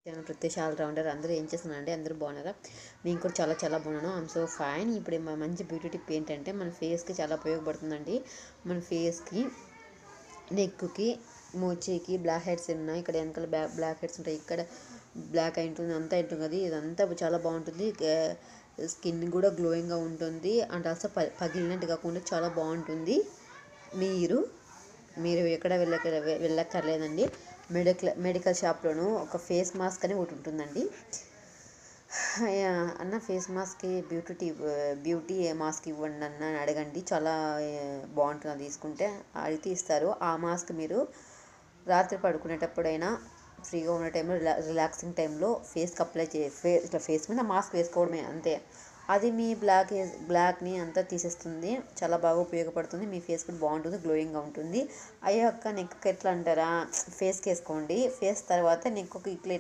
నేను ప్రత్యేష ఆల్రౌండర్. అందరూ ఏం చేస్తున్నారంటే అందరూ బాగున్నారా? నేను కూడా చాలా చాలా బాగున్నాను. I'm so fine. ఇప్పుడు మంచి బ్యూటీ టిప్ ఏంటంటే మన ఫేస్కి చాలా ఉపయోగపడుతుందండి. మన ఫేస్కి, నెక్కి, మోచేకి బ్లాక్ హెడ్స్ ఉన్నాయి. ఇక్కడ వెనకాల బ్లాక్ హెడ్స్ ఉంటాయి. ఇక్కడ బ్లాక్ అయి ఉంటుంది, అంతా ఉంటుంది కదా. ఇదంతా చాలా బాగుంటుంది. స్కిన్ కూడా గ్లోయింగ్గా ఉంటుంది. అండ్ ఆల్సో పగిలినట్టు కాకుండా చాలా బాగుంటుంది. మీరు ఎక్కడ వెళ్ళక్కర్లేదండి. మెడికల్ షాప్లోనూ ఒక ఫేస్ మాస్క్ అని ఒకటి ఉంటుందండి. అన్న ఫేస్ మాస్క్కి బ్యూటీ మాస్క్ ఇవ్వండి అన్న అని అడగండి. చాలా బాగుంటుంది తీసుకుంటే. అడిగితే ఇస్తారు. ఆ మాస్క్ మీరు రాత్రి పడుకునేటప్పుడైనా ఫ్రీగా ఉన్న టైంలో రిలాక్సింగ్ టైంలో ఫేస్కి అప్లై ఇట్లా ఫేస్ మీద మాస్క్ వేసుకోవడమే అంతే. అది మీ బ్లాక్ని అంతా తీసేస్తుంది. చాలా బాగా ఉపయోగపడుతుంది. మీ ఫేస్ కూడా బాగుంటుంది, గ్లోయింగ్గా ఉంటుంది. అయ్యాక నెక్కి ఎట్లా అంటారా, ఫేస్కి వేసుకోండి. ఫేస్ తర్వాత నెక్కి ఇట్లా